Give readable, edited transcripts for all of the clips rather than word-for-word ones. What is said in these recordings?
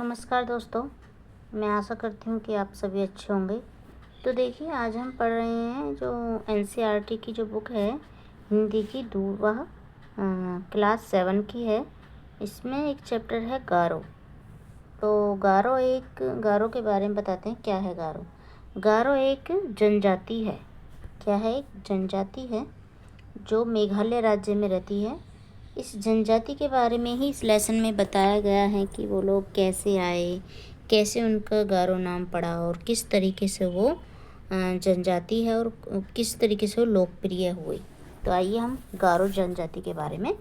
नमस्कार दोस्तों, मैं आशा करती हूँ कि आप सभी अच्छे होंगे। तो देखिए, आज हम पढ़ रहे हैं जो एनसीईआरटी की जो बुक है, हिंदी की दूरवा क्लास 7 की है। इसमें एक चैप्टर है गारो। तो गारो के बारे में बताते हैं, क्या है गारो। गारो एक जनजाति है। क्या है? एक जनजाति है जो मेघालय राज्य में रहती है। इस जनजाति के बारे में ही इस लेसन में बताया गया है कि वो लोग कैसे आए, कैसे उनका गारो नाम पड़ा और किस तरीके से वो जनजाति है और किस तरीके से वो लोकप्रिय हुई। तो आइए हम गारो जनजाति के बारे में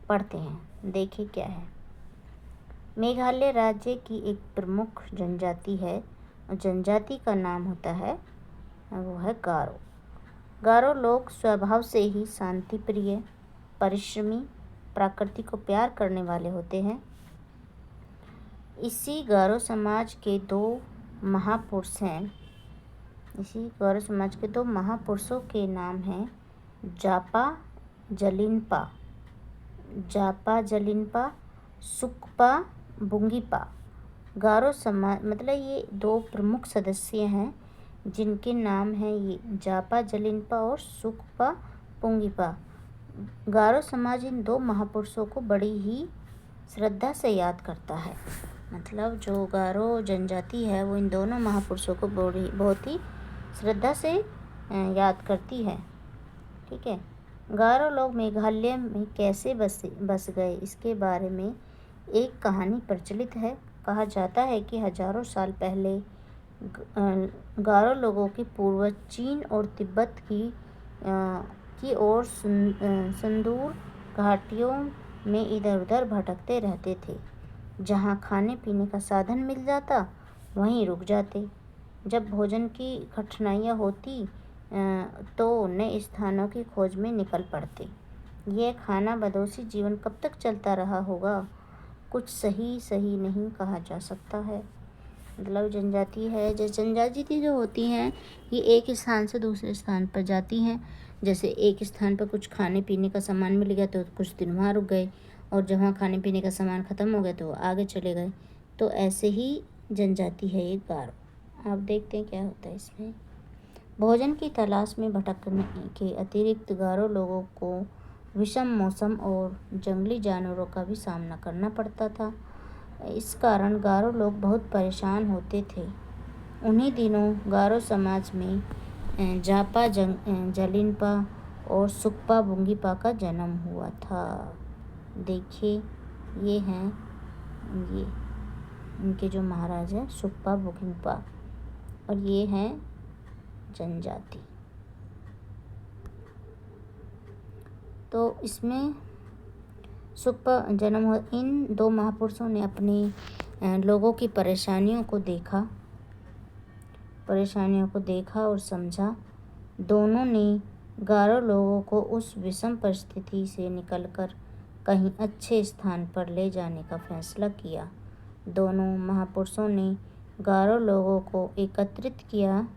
पढ़ते हैं। देखिए क्या है। मेघालय राज्य की एक प्रमुख जनजाति है और जनजाति का नाम होता है, वो है गारो। गारो लोग स्वभाव से ही शांति प्रिय, परिश्रमी, प्रकृति को प्यार करने वाले होते हैं। इसी गारो समाज के दो महापुरुषों के नाम हैं जापा जलिनपा, सुकपा बुंगीपा। गारो समाज मतलब ये दो प्रमुख सदस्य हैं जिनके नाम हैं ये जापा जलिनपा और सुकपा पुंगीपा। गारो समाज इन दो महापुरुषों को बड़ी ही श्रद्धा से याद करता है। मतलब जो गारो जनजाति है वो इन दोनों महापुरुषों को बहुत ही श्रद्धा से याद करती है। ठीक है। गारो लोग मेघालय में कैसे बस गए, इसके बारे में एक कहानी प्रचलित है। कहा जाता है कि हजारों साल पहले गारो लोगों के पूर्वज चीन और तिब्बत की ओर सुदूर घाटियों में इधर उधर भटकते रहते थे। जहाँ खाने पीने का साधन मिल जाता वहीं रुक जाते। जब भोजन की कठिनाइयाँ होती तो नए स्थानों की खोज में निकल पड़ते। यह खाना बदोशी जीवन कब तक चलता रहा होगा, कुछ सही नहीं कहा जा सकता है। मतलब जनजाति है, जनजाति जो होती हैं ये एक स्थान से दूसरे स्थान पर जाती हैं। जैसे एक स्थान पर कुछ खाने पीने का सामान मिल गया तो कुछ दिन वहाँ रुक गए, और जहाँ खाने पीने का सामान ख़त्म हो गया तो आगे चले गए। तो ऐसे ही जनजाति है एक गारो। आप देखते हैं क्या होता है इसमें। भोजन की तलाश में भटकने के अतिरिक्त गारो लोगों को विषम मौसम और जंगली जानवरों का भी सामना करना पड़ता था। इस कारण गारो लोग बहुत परेशान होते थे। उन्हीं दिनों गारो समाज में जापा जलिनपा और सुकपा बुंगीपा का जन्म हुआ था। देखिए ये हैं ये इनके जो महाराज हैं सुकपा बुंगीपा, और ये हैं जनजाति। तो इसमें सुकपा जन्म हुआ। इन दो महापुरुषों ने अपने लोगों की परेशानियों को देखा और समझा। दोनों ने गारो लोगों को उस विषम परिस्थिति से निकलकर कहीं अच्छे स्थान पर ले जाने का फैसला किया। दोनों महापुरुषों ने गारो लोगों को एकत्रित किया।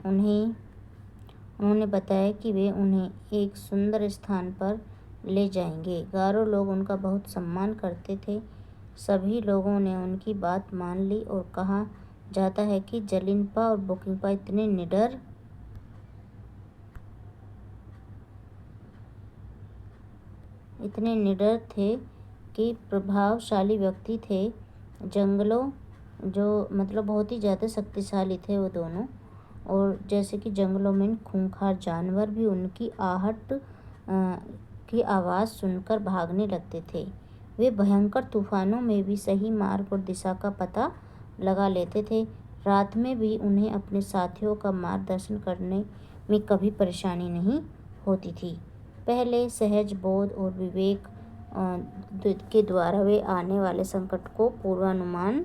उन्होंने बताया कि वे उन्हें एक सुंदर स्थान पर ले जाएंगे। गारो लोग उनका बहुत सम्मान करते थे। सभी लोगों ने उनकी बात मान ली और कहा जाता है कि जलिनपा और बुंगीपा इतने निडर थे कि प्रभावशाली व्यक्ति थे। जंगलों जो मतलब बहुत ही ज़्यादा शक्तिशाली थे वो दोनों, और जैसे कि जंगलों में खूंखार जानवर भी उनकी आहट की आवाज़ सुनकर भागने लगते थे। वे भयंकर तूफानों में भी सही मार्ग और दिशा का पता लगा लेते थे। रात में भी उन्हें अपने साथियों का मार्गदर्शन करने में कभी परेशानी नहीं होती थी। पहले सहज बोध और विवेक के द्वारा वे आने वाले संकट को पूर्वानुमान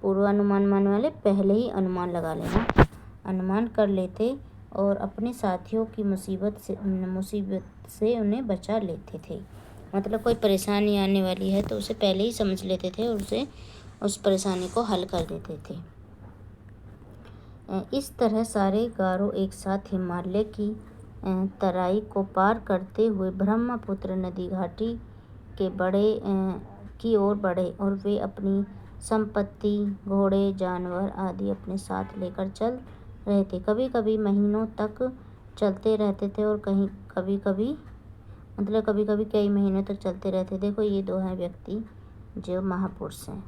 मानने वाले पहले ही अनुमान कर लेते और अपने साथियों की मुसीबत से उन्हें बचा लेते थे। मतलब कोई परेशानी आने वाली है तो उसे पहले ही समझ लेते थे और उस परेशानी को हल कर देते थे। इस तरह सारे गारो एक साथ हिमालय की तराई को पार करते हुए ब्रह्मपुत्र नदी घाटी के की ओर बढ़े और वे अपनी संपत्ति, घोड़े, जानवर आदि अपने साथ लेकर चल रहे थे। कभी कभी महीनों तक चलते रहते थे और कभी कभी कई महीनों तक चलते रहते। देखो ये दो हैं व्यक्ति जो महापुरुष हैं।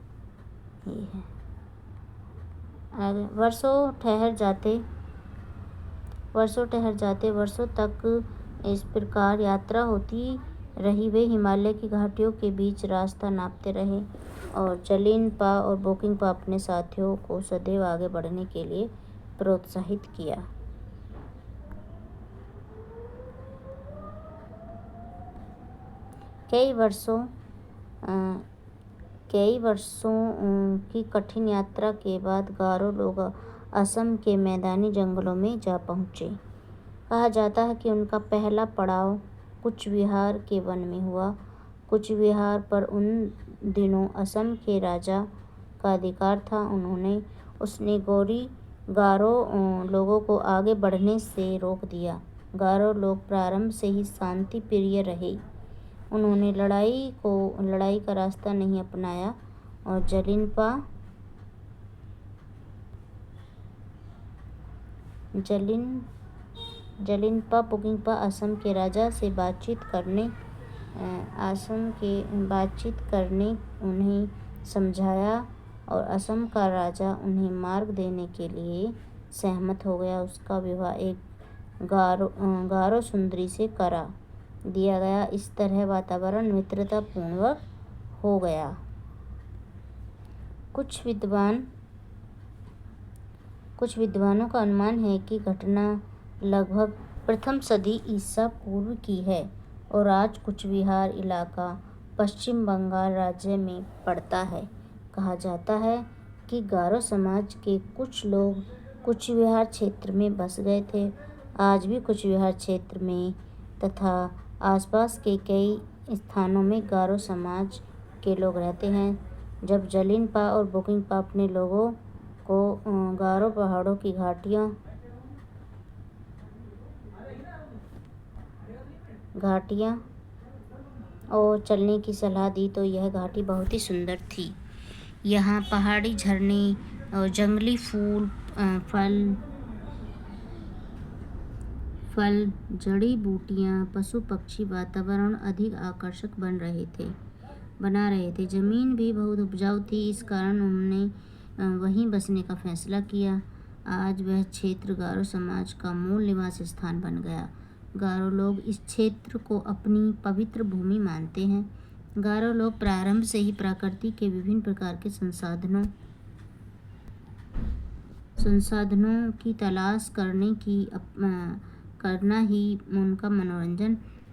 ये है आगे। वर्षों ठहर जाते वर्षों तक इस प्रकार यात्रा होती रही। वे हिमालय की घाटियों के बीच रास्ता नापते रहे और जलिनपा और बोकिंगपा अपने साथियों को सदैव आगे बढ़ने के लिए प्रोत्साहित किया। कई वर्षों की कठिन यात्रा के बाद गारो लोग असम के मैदानी जंगलों में जा पहुँचे। कहा जाता है कि उनका पहला पड़ाव कूचबिहार के वन में हुआ। कूचबिहार पर उन दिनों असम के राजा का अधिकार था। उसने गारो लोगों को आगे बढ़ने से रोक दिया। गारो लोग प्रारंभ से ही शांति प्रिय रहे। उन्होंने लड़ाई का रास्ता नहीं अपनाया और जलिनपा बोकिंगपा असम के राजा से बातचीत करने उन्हें समझाया और असम का राजा उन्हें मार्ग देने के लिए सहमत हो गया। उसका विवाह एक गारो सुंदरी से करा दिया गया। इस तरह वातावरण मित्रतापूर्ण हो गया। कुछ विद्वानों का अनुमान है कि घटना लगभग प्रथम सदी ईसा पूर्व की है और आज कूचबिहार इलाका पश्चिम बंगाल राज्य में पड़ता है। कहा जाता है कि गारो समाज के कुछ लोग कूचबिहार क्षेत्र में बस गए थे। आज भी कूचबिहार क्षेत्र में तथा आसपास के कई स्थानों में गारो समाज के लोग रहते हैं। जब जलिनपा और बोकिंगपा अपने लोगों को गारो पहाड़ों की घाटियाँ और चलने की सलाह दी तो यह घाटी बहुत ही सुंदर थी। यहाँ पहाड़ी झरने और जंगली फूल, फल, जड़ी बूटियाँ, पशु पक्षी वातावरण अधिक आकर्षक बना रहे थे। जमीन भी बहुत उपजाऊ थी। इस कारण उन्होंने वहीं बसने का फैसला किया। आज वह क्षेत्र गारो समाज का मूल निवास स्थान बन गया। गारो लोग इस क्षेत्र को अपनी पवित्र भूमि मानते हैं। गारो लोग प्रारंभ से ही प्रकृति के विभिन्न प्रकार के संसाधनों की तलाश करना ही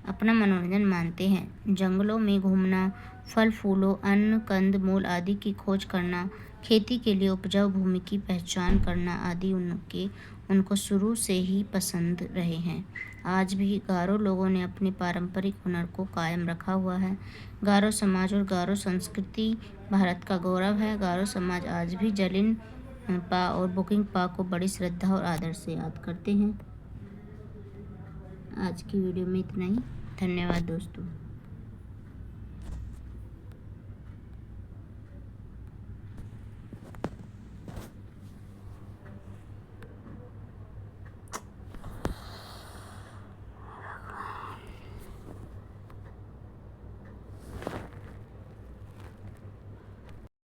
अपना मनोरंजन मानते हैं। जंगलों में घूमना, फल फूलों, अन्न, कंद मूल आदि की खोज करना, खेती के लिए उपजाऊ भूमि की पहचान करना आदि उनको शुरू से ही पसंद रहे हैं। आज भी गारो लोगों ने अपने पारंपरिक हुनर को कायम रखा हुआ है। गारो समाज और गारो संस्कृति भारत का गौरव है। गारो समाज आज भी जलिनपा और बोकिंगपा को बड़ी श्रद्धा और आदर से याद करते हैं। आज की वीडियो में इतना ही। धन्यवाद दोस्तों।